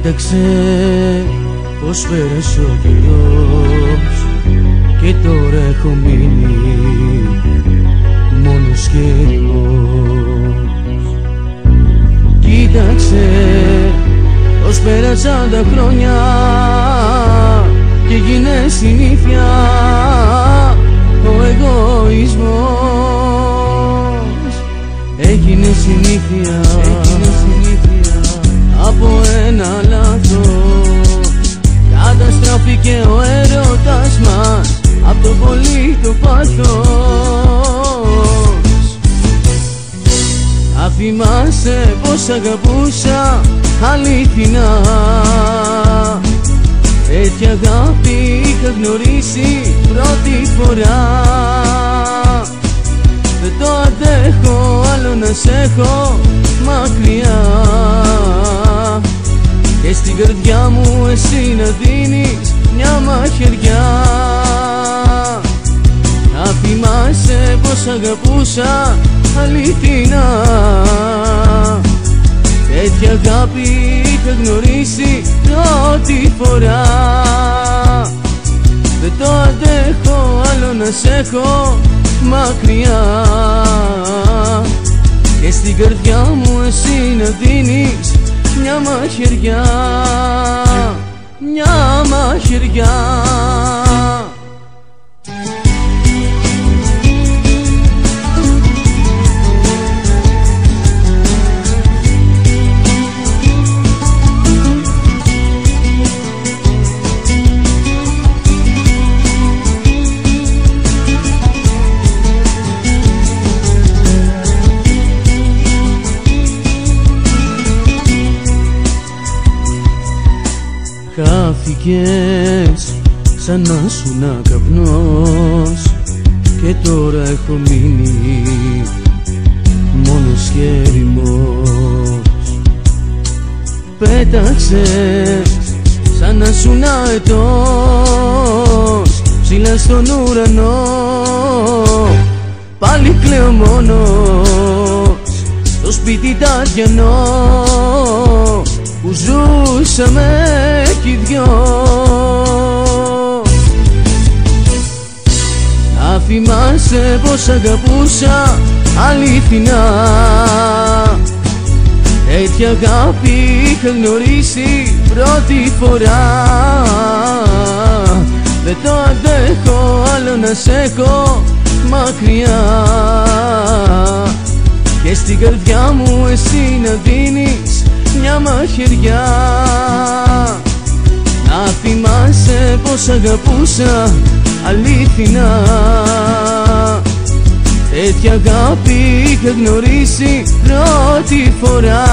Κοίταξε πως πέρασε ο καιρός και τώρα έχω μείνει μόνος και ερημός. Κοίταξε πως πέρασαν τα χρόνια και γίνε συνήθεια ο εγωισμός. Έγινε συνήθεια από ένα λάθος, καταστράφηκε ο έρωτας μας απ' το πολύ το πάθος. Θυμάσαι πως αγαπούσα αληθινά, τέτοια αγάπη είχα γνωρίσει πρώτη φορά. Δεν το αντέχω άλλο να σ' έχω μακριά και στην καρδιά μου εσύ να δίνεις μια μαχαιριά. Θα θυμάσαι πως αγαπούσα αληθινά, τέτοια αγάπη είχα γνωρίσει πρώτη φορά. Δεν το αντέχω άλλο να σ' έχω μακριά και στην καρδιά μου εσύ να δίνεις μια μαχαιριά, μια μαχαιριά. Χάθηκες σαν να σουνα καπνός και τώρα έχω μείνει μόνος και ερημός. Πέταξες σαν να σουνα ετός ψηλά στον ουρανό, πάλι κλαίω μόνος στο σπίτι ταριανό που ζούσαμε κι δυο. Να θυμάσαι πως αγαπούσα αληθινά, τέτοια αγάπη είχα γνωρίσει πρώτη φορά. Δεν το αντέχω άλλο να σ' έχω μακριά και στην καρδιά μου εσύ να δίνεις μια μαχαιριά. Να θυμάσαι πως αγαπούσα αληθινά, τέτοια αγάπη είχα γνωρίσει πρώτη φορά.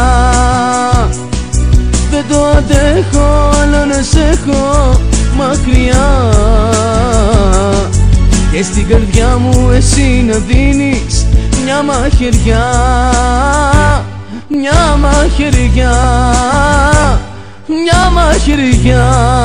Δεν το αντέχω άλλο να σ' έχω μακριά και στην καρδιά μου εσύ να δίνεις μια μαχαιριά, μια μαχαιριά, μια μαχαιριά.